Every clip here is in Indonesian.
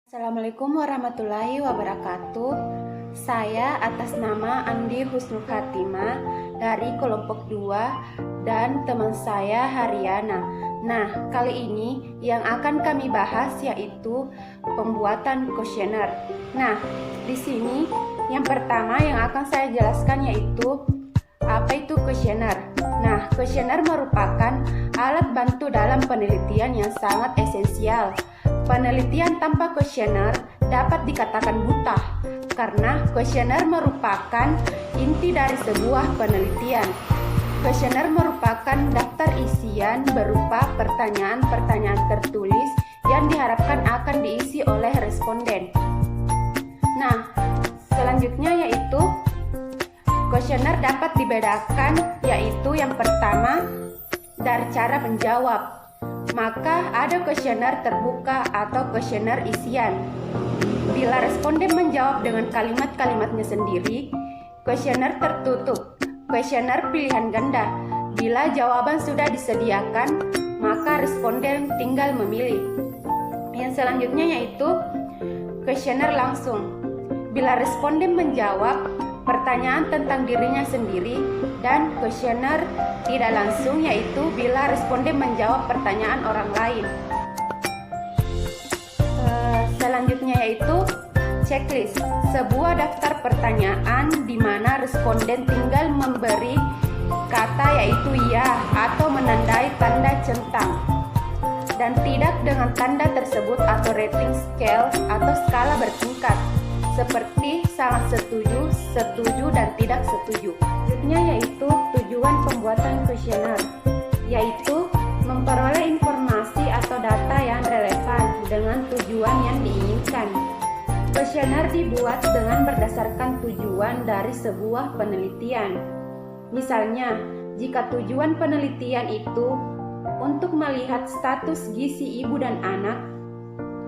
Assalamualaikum warahmatullahi wabarakatuh. Saya atas nama Andi Husnul Khatimah dari kelompok 2 dan teman saya Haryana. Nah, kali ini yang akan kami bahas yaitu pembuatan kuesioner. Nah, di sini yang pertama yang akan saya jelaskan yaitu apa itu kuesioner. Nah, kuesioner merupakan alat bantu dalam penelitian yang sangat esensial. Penelitian tanpa kuesioner dapat dikatakan buta, karena kuesioner merupakan inti dari sebuah penelitian. Kuesioner merupakan daftar isian berupa pertanyaan-pertanyaan tertulis yang diharapkan akan diisi oleh responden. Nah, selanjutnya yaitu kuesioner dapat dibedakan, yaitu yang pertama dari cara menjawab. Maka ada kuesioner terbuka atau kuesioner isian. Bila responden menjawab dengan kalimat-kalimatnya sendiri, kuesioner tertutup, kuesioner pilihan ganda. Bila jawaban sudah disediakan, maka responden tinggal memilih. Yang selanjutnya yaitu kuesioner langsung. Bila responden menjawab pertanyaan tentang dirinya sendiri, dan kuesioner tidak langsung yaitu bila responden menjawab pertanyaan orang lain. Selanjutnya yaitu checklist, sebuah daftar pertanyaan di mana responden tinggal memberi kata yaitu ya atau menandai tanda centang dan tidak dengan tanda tersebut atau rating scale atau skala bertingkat seperti sangat setuju, setuju, dan tidak setuju. Selanjutnya yaitu tujuan pembuatan kuesioner, yaitu memperoleh informasi atau data yang relevan dengan tujuan yang diinginkan. Kuesioner dibuat dengan berdasarkan tujuan dari sebuah penelitian. Misalnya, jika tujuan penelitian itu untuk melihat status gizi ibu dan anak,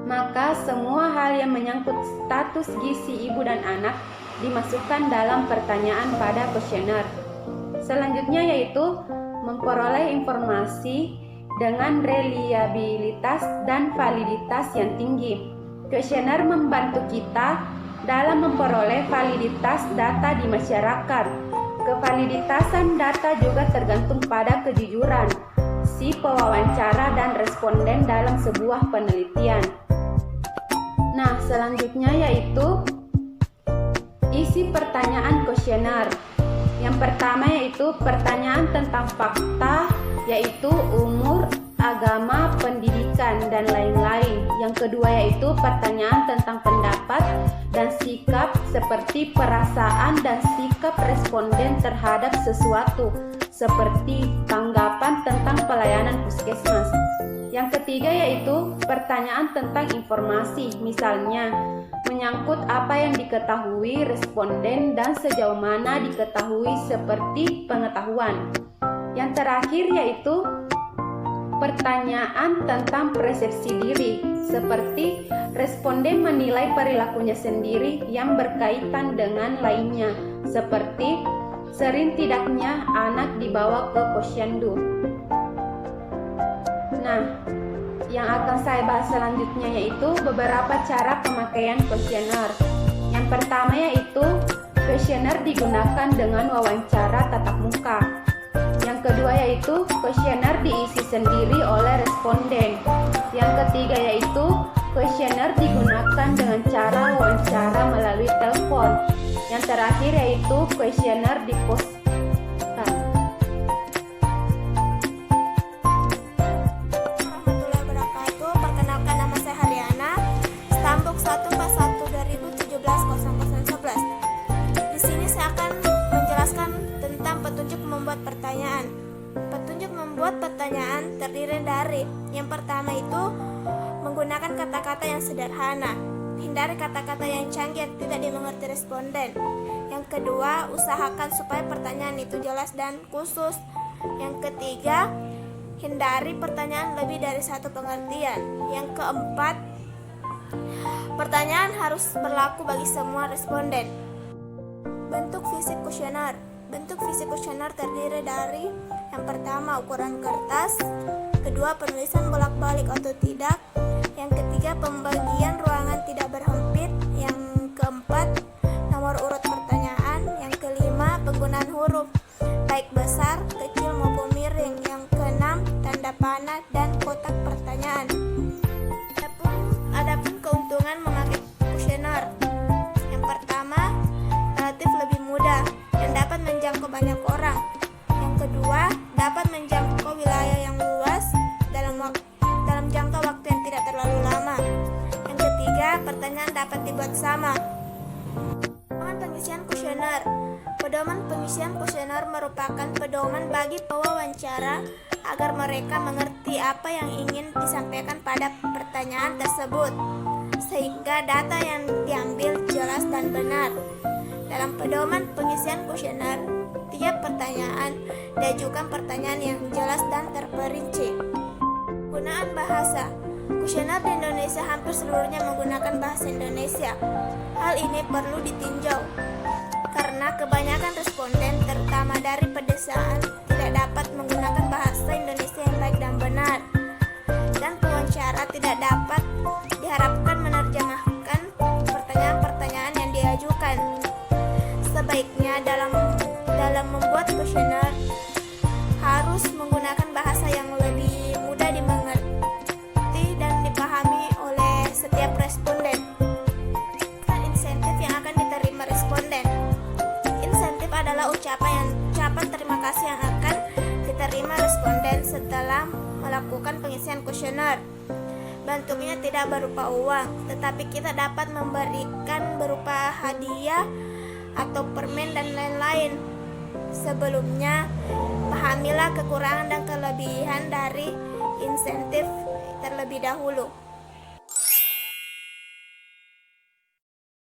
maka semua hal yang menyangkut status gizi ibu dan anak dimasukkan dalam pertanyaan pada kuesioner. Selanjutnya yaitu memperoleh informasi dengan reliabilitas dan validitas yang tinggi. Kuesioner membantu kita dalam memperoleh validitas data di masyarakat. Kevaliditasan data juga tergantung pada kejujuran si pewawancara dan responden dalam sebuah penelitian. Nah, selanjutnya yaitu isi pertanyaan kuesioner. Yang pertama yaitu pertanyaan tentang fakta, yaitu umur, agama, pendidikan, dan lain-lain. Yang kedua yaitu pertanyaan tentang pendapat dan sikap seperti perasaan dan sikap responden terhadap sesuatu, seperti tanggapan tentang pelayanan puskesmas. Yang ketiga yaitu pertanyaan tentang informasi, misalnya menyangkut apa yang diketahui responden dan sejauh mana diketahui seperti pengetahuan. Yang terakhir yaitu pertanyaan tentang persepsi diri, seperti responden menilai perilakunya sendiri yang berkaitan dengan lainnya, seperti sering tidaknya anak dibawa ke posyandu. Nah, yang akan saya bahas selanjutnya yaitu beberapa cara pemakaian kuesioner. Yang pertama yaitu kuesioner digunakan dengan wawancara tatap muka. Yang kedua yaitu kuesioner diisi sendiri oleh responden. Yang ketiga yaitu kuesioner digunakan dengan cara wawancara melalui telepon. Yang terakhir yaitu kuesioner diposkan. Petunjuk membuat pertanyaan terdiri dari yang pertama itu menggunakan kata-kata yang sederhana, hindari kata-kata yang canggih yang tidak dimengerti responden. Yang kedua, usahakan supaya pertanyaan itu jelas dan khusus. Yang ketiga, hindari pertanyaan lebih dari satu pengertian. Yang keempat, pertanyaan harus berlaku bagi semua responden. Bentuk fisik kuesioner. Bentuk fisik kuesioner terdiri dari yang pertama ukuran kertas, kedua penulisan bolak-balik atau tidak, yang ketiga pembagian ruangan tidak kotak pertanyaan. Adapun keuntungan memakai kuesioner. Yang pertama, relatif lebih mudah dan dapat menjangkau banyak orang. Yang kedua, dapat menjangkau wilayah yang luas dalam jangka waktu yang tidak terlalu lama. Yang ketiga, pertanyaan dapat dibuat sama. Pedoman pengisian kuesioner. Pedoman pengisian kuesioner merupakan pedoman bagi pewawancara agar mereka mengerti apa yang ingin disampaikan pada pertanyaan tersebut, sehingga data yang diambil jelas dan benar. Dalam pedoman pengisian kuesioner, tiap pertanyaan diajukan pertanyaan yang jelas dan terperinci. Penggunaan bahasa. Kuesioner di Indonesia hampir seluruhnya menggunakan bahasa Indonesia. Hal ini perlu ditinjau karena kebanyakan responden, terutama dari pedesaan, tidak dapat menggunakan bahasa Indonesia yang baik dan benar, dan pewawancara tidak dapat diharapkan menerjemahkan pertanyaan-pertanyaan yang diajukan. Sebaiknya dalam membuat kuesioner harus menggunakan bahasa yang lebih mudah dimengerti dan dipahami oleh setiap responden. Insentif yang akan diterima responden. Insentif adalah ucapan terima kasih yang akan diterima responden setelah melakukan pengisian kuesioner. Bentuknya tidak berupa uang, tetapi kita dapat memberikan berupa hadiah atau permen dan lain-lain. Sebelumnya, pahamilah kekurangan dan kelebihan dari insentif terlebih dahulu.